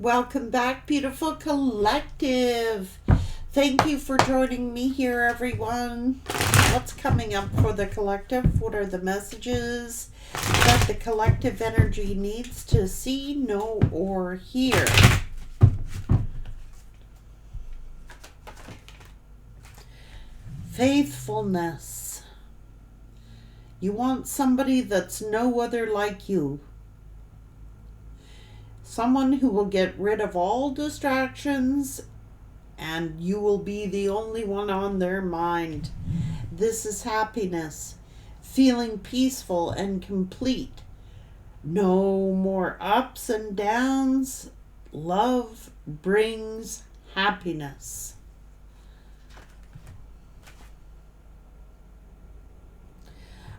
Welcome back, beautiful collective. Thank you for joining me here, everyone. What's coming up for the collective? What are the messages that the collective energy needs to see, know, or hear? Faithfulness. You want somebody that's no other like you. Someone who will get rid of all distractions and you will be the only one on their mind. This is happiness, feeling peaceful and complete. No more ups and downs. Love brings happiness.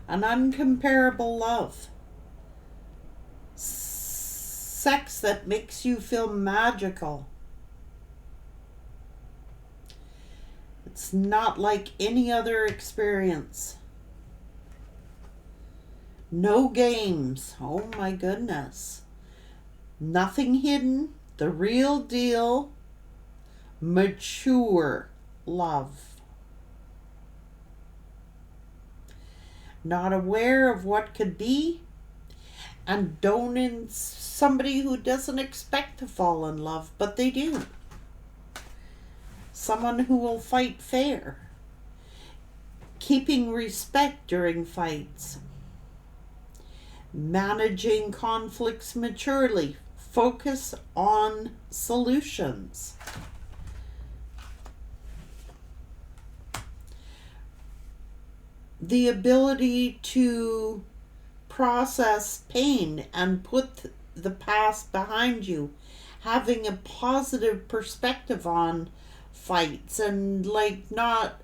An uncomparable love. Sex that makes you feel magical. It's not like any other experience. No games. Oh my goodness. Nothing hidden. The real deal. Mature love. Not aware of what could be. And don't in somebody who doesn't expect to fall in love, but they do. Someone who will fight fair. Keeping respect during fights. Managing conflicts maturely. Focus on solutions. The ability to process pain and put the past behind you. Having a positive perspective on fights and not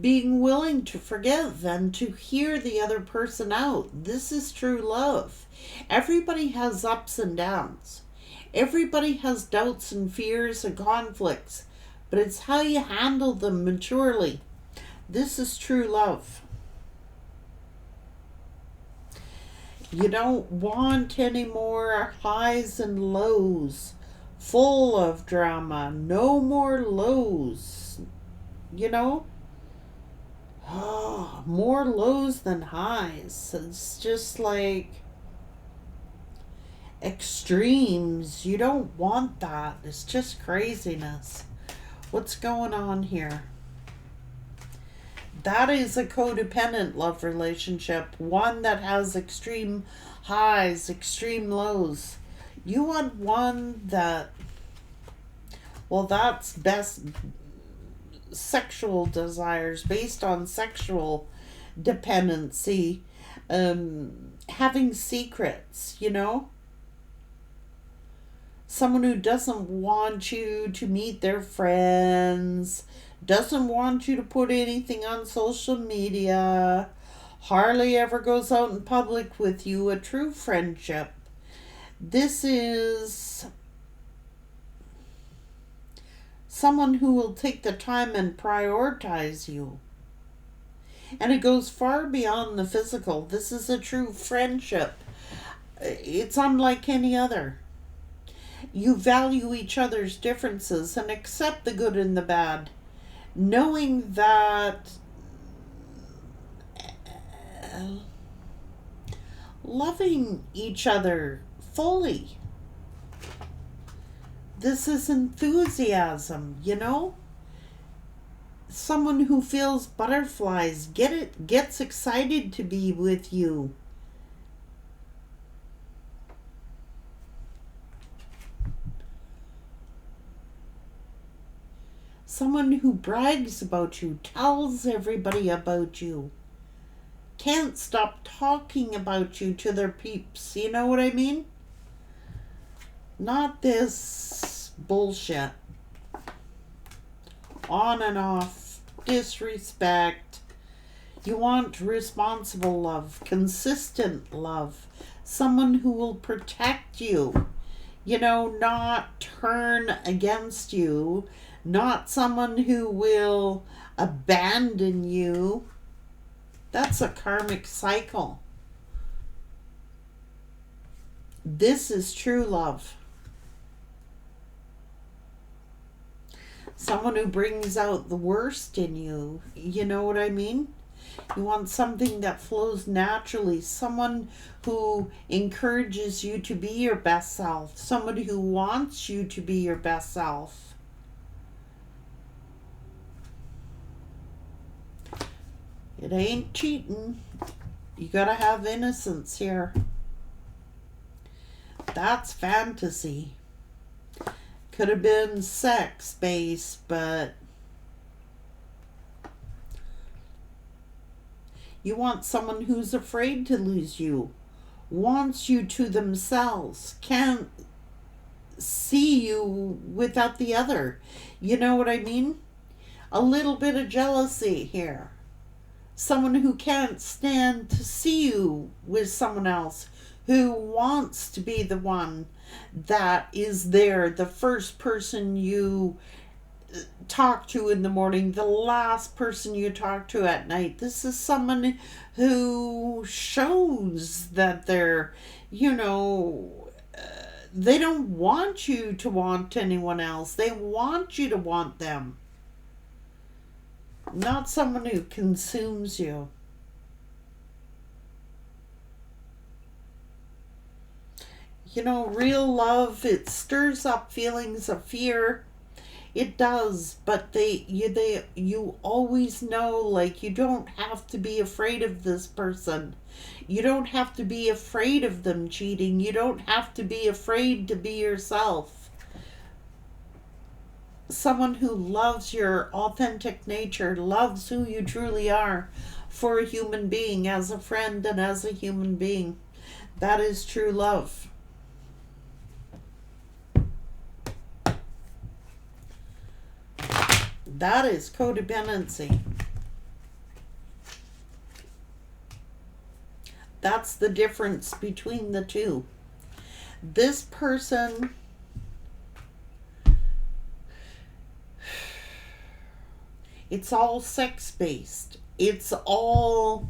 being willing to forgive and to hear the other person out. This is true love. Everybody has ups and downs. Everybody has doubts and fears and conflicts, but it's how you handle them maturely. This is true love. You don't want any more highs and lows, full of drama. No more lows, Oh, more lows than highs. It's just like extremes. You don't want that. It's just craziness. What's going on here? That is a codependent love relationship, one that has extreme highs, extreme lows. You want one that, that's best sexual desires based on sexual dependency, having secrets, Someone who doesn't want you to meet their friends, doesn't want you to put anything on social media, hardly ever goes out in public with you, a true friendship. This is someone who will take the time and prioritize you. And it goes far beyond the physical. This is a true friendship. It's unlike any other. You value each other's differences and accept the good and the bad, knowing that loving each other fully. This is enthusiasm, Someone who feels butterflies, gets excited to be with you. Someone who brags about you, tells everybody about you. Can't stop talking about you to their peeps. You know what I mean? Not this bullshit. On and off. Disrespect. You want responsible love. Consistent love. Someone who will protect you. Not turn against you. Not someone who will abandon you. That's a karmic cycle. This is true love. Someone who brings out the worst in you. You know what I mean? You want something that flows naturally. Someone who encourages you to be your best self. Somebody who wants you to be your best self. It ain't cheating. You gotta have innocence here. That's fantasy. Could have been sex based, but you want someone who's afraid to lose you, wants you to themselves, can't see you without the other. You know what I mean? A little bit of jealousy here. Someone who can't stand to see you with someone else, who wants to be the one that is there, the first person you talk to in the morning, the last person you talk to at night. This is someone who shows that they're, they don't want you to want anyone else. They want you to want them. Not someone who consumes you. Real love, it stirs up feelings of fear. It does, but you always know, like, you don't have to be afraid of this person. You don't have to be afraid of them cheating. You don't have to be afraid to be yourself. Someone who loves your authentic nature, loves who you truly are for a human being, as a friend and as a human being. That is true love. That is codependency. That's the difference between the two. This person it's all sex-based. It's all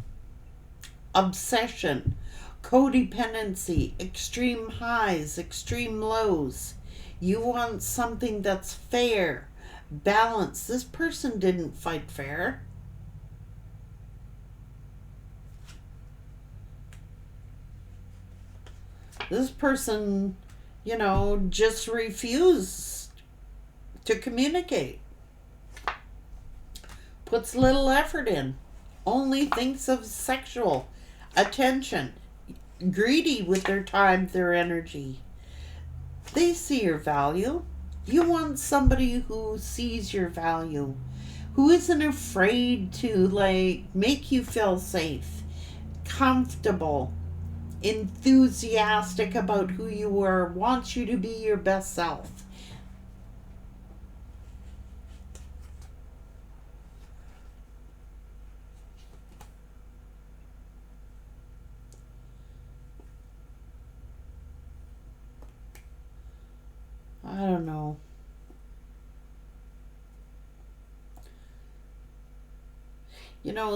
obsession, codependency, extreme highs, extreme lows. You want something that's fair, balanced. This person didn't fight fair. This person, just refused to communicate. Puts little effort in. Only thinks of sexual attention. Greedy with their time, their energy. They see your value. You want somebody who sees your value. Who isn't afraid to, make you feel safe, comfortable, enthusiastic about who you are, wants you to be your best self. I don't know.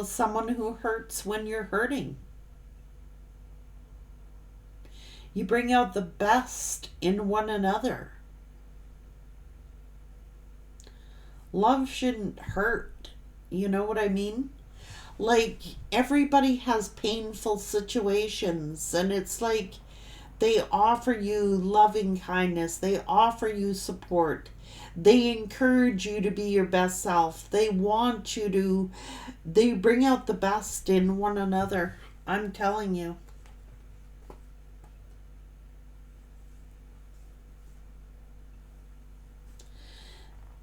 Someone who hurts when you're hurting. You bring out the best in one another. Love shouldn't hurt. You know what I mean? Like, everybody has painful situations, and it's like they offer you loving kindness. They offer you support. They encourage you to be your best self. They bring out the best in one another. I'm telling you.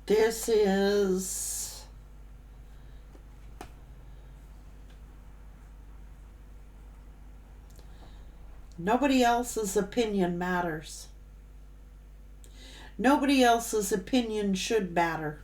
This is nobody else's opinion matters. Nobody else's opinion should matter.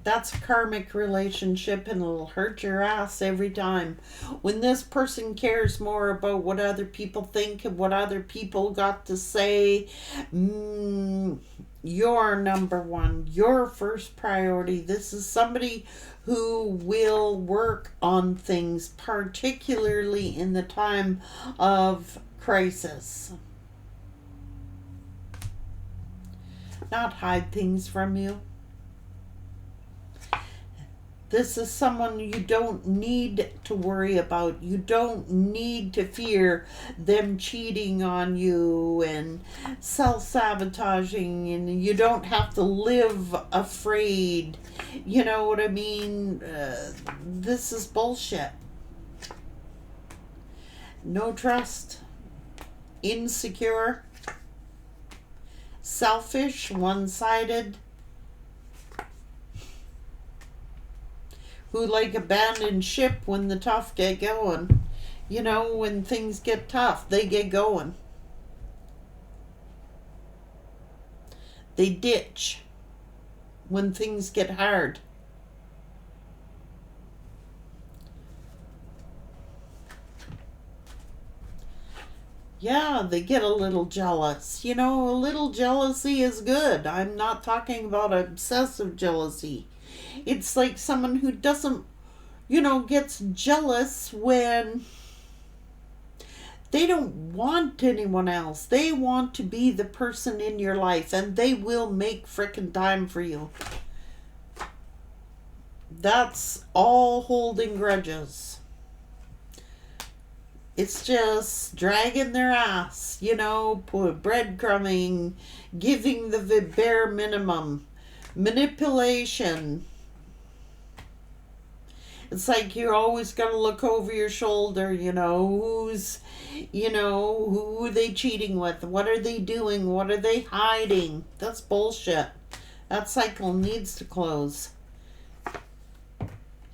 That's a karmic relationship, and it'll hurt your ass every time. When this person cares more about what other people think and what other people got to say, you're number one, your first priority. This is somebody who will work on things, particularly in the time of crisis. Not hide things from you. This is someone you don't need to worry about. You don't need to fear them cheating on you and self-sabotaging, and you don't have to live afraid. You know what I mean? This is bullshit. No trust, insecure, selfish, one-sided, who like abandon ship when the tough get going. You know, when things get tough, they get going. They ditch when things get hard. Yeah, they get a little jealous. You know, a little jealousy is good. I'm not talking about obsessive jealousy. It's like someone who doesn't, gets jealous when they don't want anyone else. They want to be the person in your life, and they will make frickin' time for you. That's all holding grudges. It's just dragging their ass, breadcrumbing, giving the bare minimum, manipulation. It's like you're always going to look over your shoulder, who are they cheating with? What are they doing? What are they hiding? That's bullshit. That cycle needs to close.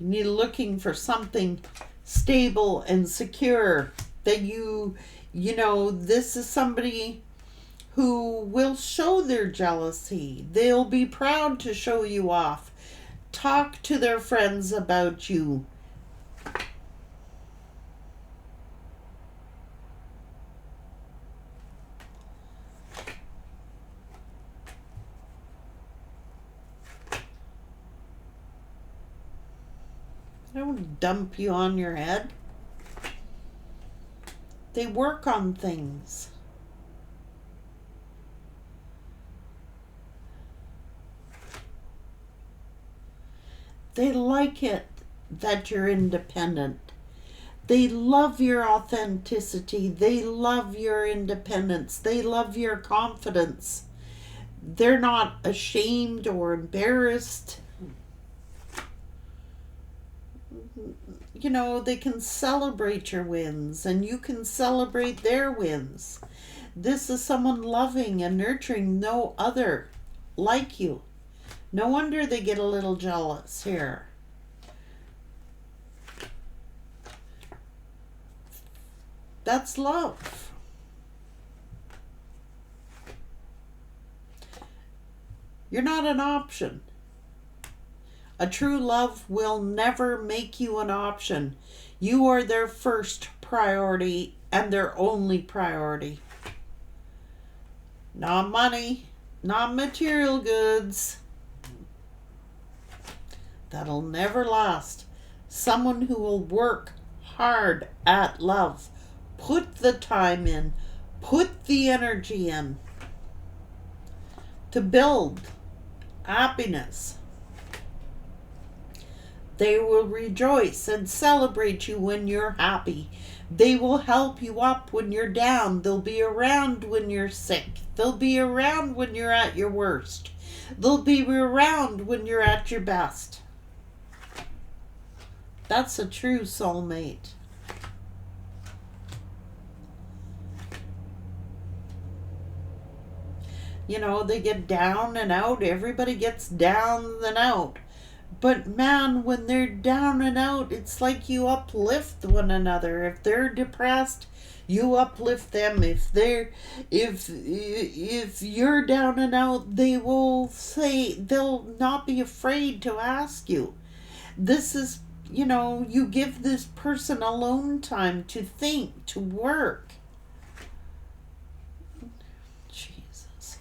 You need looking for something stable and secure that this is somebody who will show their jealousy. They'll be proud to show you off. Talk to their friends about you. They don't dump you on your head. They work on things. They like it that you're independent. They love your authenticity. They love your independence. They love your confidence. They're not ashamed or embarrassed. They can celebrate your wins, and you can celebrate their wins. This is someone loving and nurturing, no other like you. No wonder they get a little jealous here. That's love. You're not an option. A true love will never make you an option. You are their first priority and their only priority. Not money, not material goods. That'll never last. Someone who will work hard at love. Put the time in. Put the energy in. To build happiness. They will rejoice and celebrate you when you're happy. They will help you up when you're down. They'll be around when you're sick. They'll be around when you're at your worst. They'll be around when you're at your best. That's a true soulmate. They get down and out. Everybody gets down and out. But man, when they're down and out, it's like you uplift one another. If they're depressed, you uplift them. If you're down and out, they'll not be afraid to ask you. This is, you give this person alone time to think, to work. Jesus.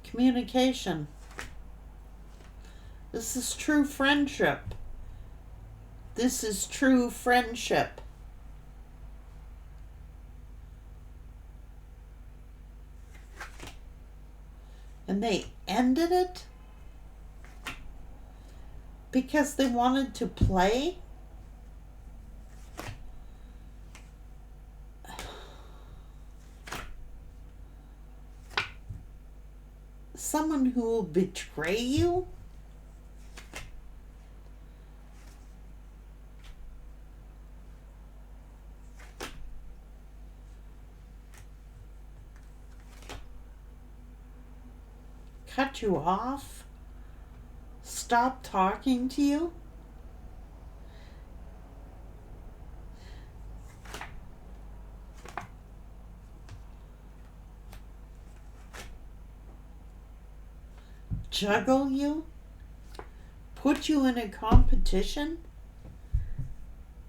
Communication. This is true friendship. This is true friendship. And they ended it because they wanted to play? Someone who will betray you? Cut you off? Stop talking to you? Juggle you? Put you in a competition?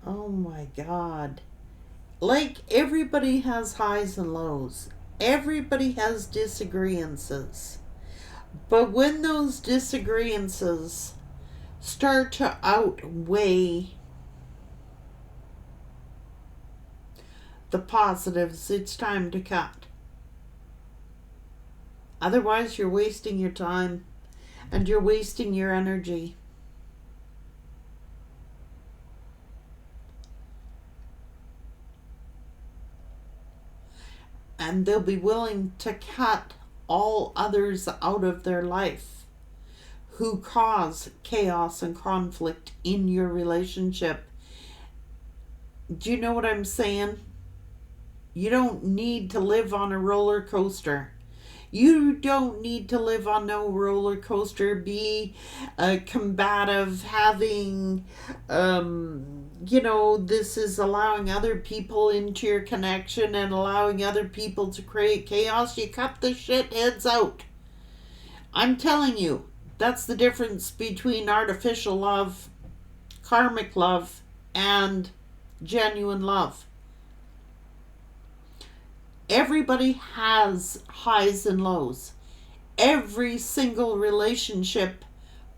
Oh my God. Like, everybody has highs and lows. Everybody has disagreements. But when those disagreements start to outweigh the positives, it's time to cut. Otherwise, you're wasting your time and you're wasting your energy. And they'll be willing to cut all others out of their life who cause chaos and conflict in your relationship. Do you know what I'm saying? You don't need to live on a roller coaster. You don't need to live on no roller coaster, be combative, having, this is allowing other people into your connection and allowing other people to create chaos. You cut the shit heads out. I'm telling you, that's the difference between artificial love, karmic love, and genuine love. Everybody has highs and lows. Every single relationship,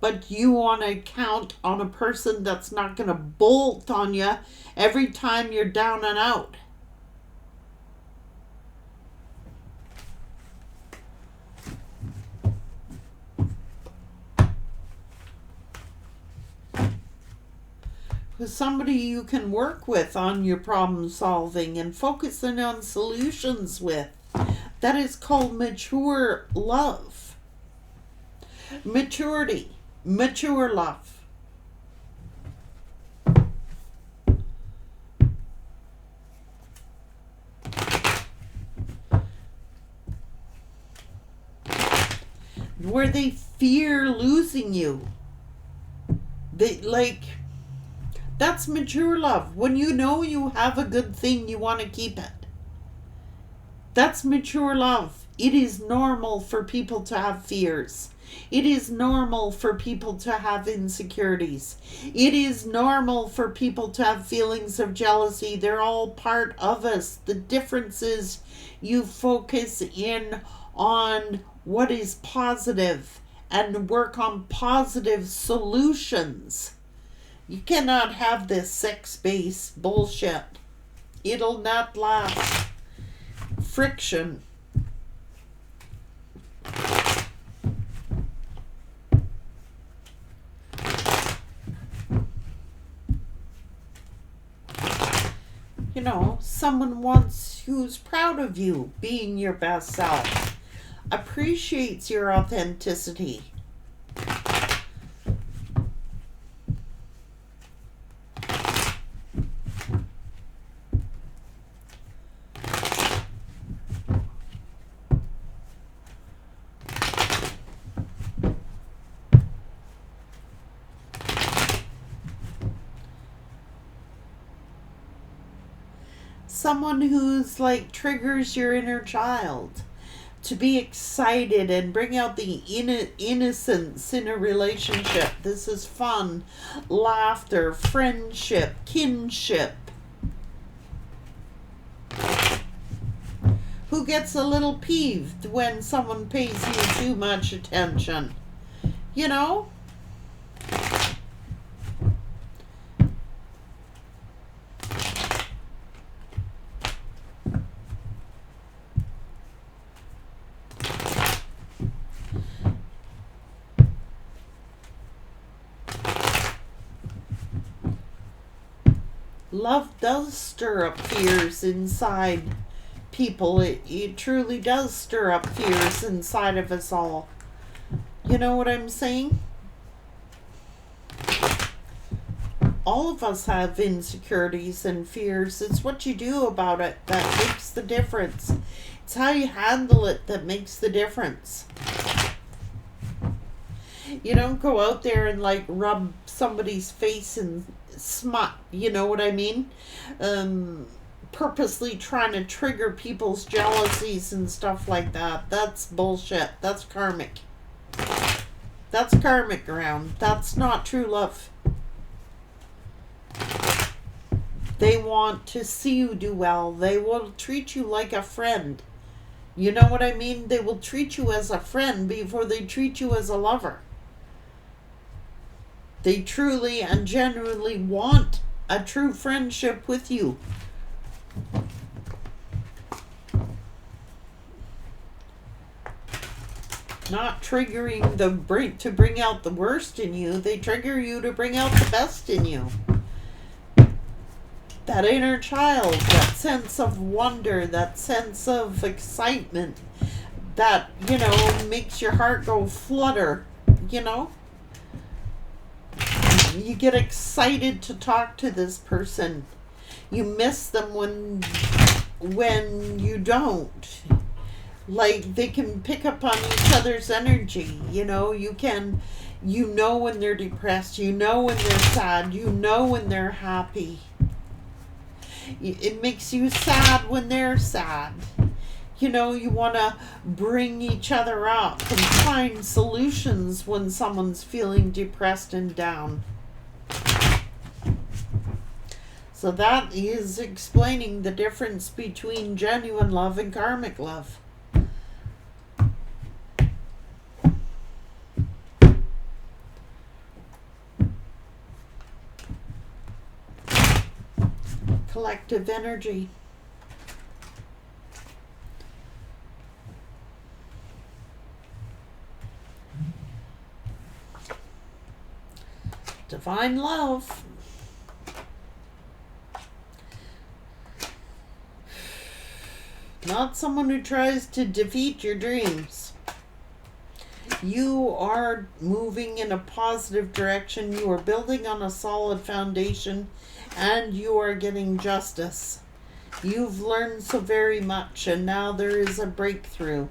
but you want to count on a person that's not going to bolt on you every time you're down and out. With somebody you can work with on your problem solving and focusing on solutions with. That is called mature love. Maturity. Mature love. Where they fear losing you. That's mature love. When you know you have a good thing, you want to keep it. That's mature love. It is normal for people to have fears. It is normal for people to have insecurities. It is normal for people to have feelings of jealousy. They're all part of us. The difference is you focus in on what is positive and work on positive solutions. You cannot have this sex-based bullshit. It'll not last. Friction. Someone who's proud of you being your best self, appreciates your authenticity. Someone who's triggers your inner child to be excited and bring out the innocence in a relationship. This is fun, laughter, friendship, kinship. Who gets a little peeved when someone pays you too much attention? love does stir up fears inside people. It truly does stir up fears inside of us all. You know what I'm saying? All of us have insecurities and fears. It's what you do about it that makes the difference. It's how you handle it that makes the difference. You don't go out there and like rub somebody's face in smut, you know what I mean? Purposely trying to trigger people's jealousies and stuff like that. That's bullshit. That's karmic. That's karmic ground. That's not true love. They want to see you do well. They will treat you like a friend. You know what I mean? They will treat you as a friend before they treat you as a lover. They truly and genuinely want a true friendship with you. Not triggering to bring out the worst in you. They trigger you to bring out the best in you. That inner child, that sense of wonder, that sense of excitement, that, makes your heart go flutter, You get excited to talk to this person. You miss them when you don't. Like, they can pick up on each other's energy, you know when they're depressed, when they're sad, when they're happy. It makes you sad when they're sad. You want to bring each other up and find solutions when someone's feeling depressed and down. So that is explaining the difference between genuine love and karmic love. Collective energy. Divine love. Not someone who tries to defeat your dreams. You are moving in a positive direction. You are building on a solid foundation, and you are getting justice. You've learned so very much, and now there is a breakthrough.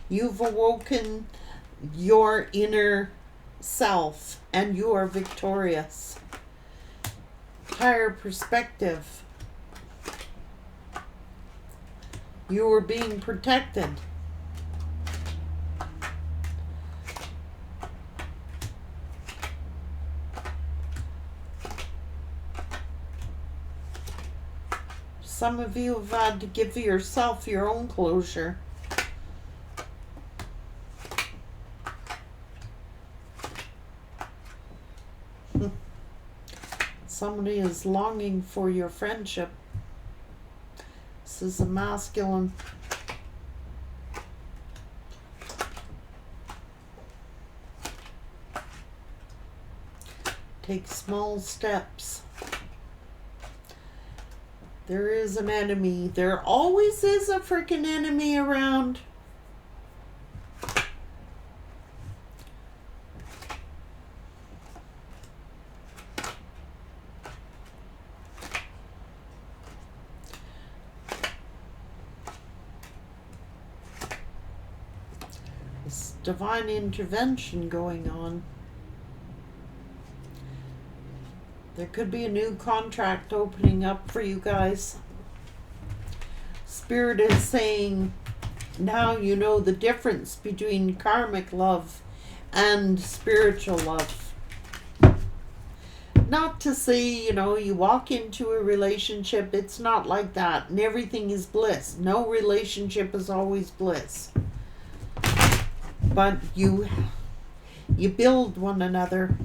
You've awoken your inner self, and you are victorious. Higher perspective. You are being protected. Some of you have had to give yourself your own closure. Somebody is longing for your friendship. This is a masculine. Take small steps. There is an enemy. There always is a freaking enemy around. This divine intervention going on. There could be a new contract opening up for you guys. Spirit is saying, now you know the difference between karmic love and spiritual love. Not to say, you walk into a relationship, it's not like that, and everything is bliss. No relationship is always bliss. But you build one another.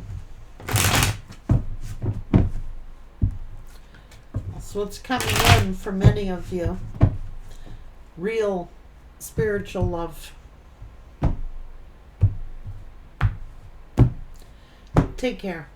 That's what's coming in for many of you. Real spiritual love. Take care.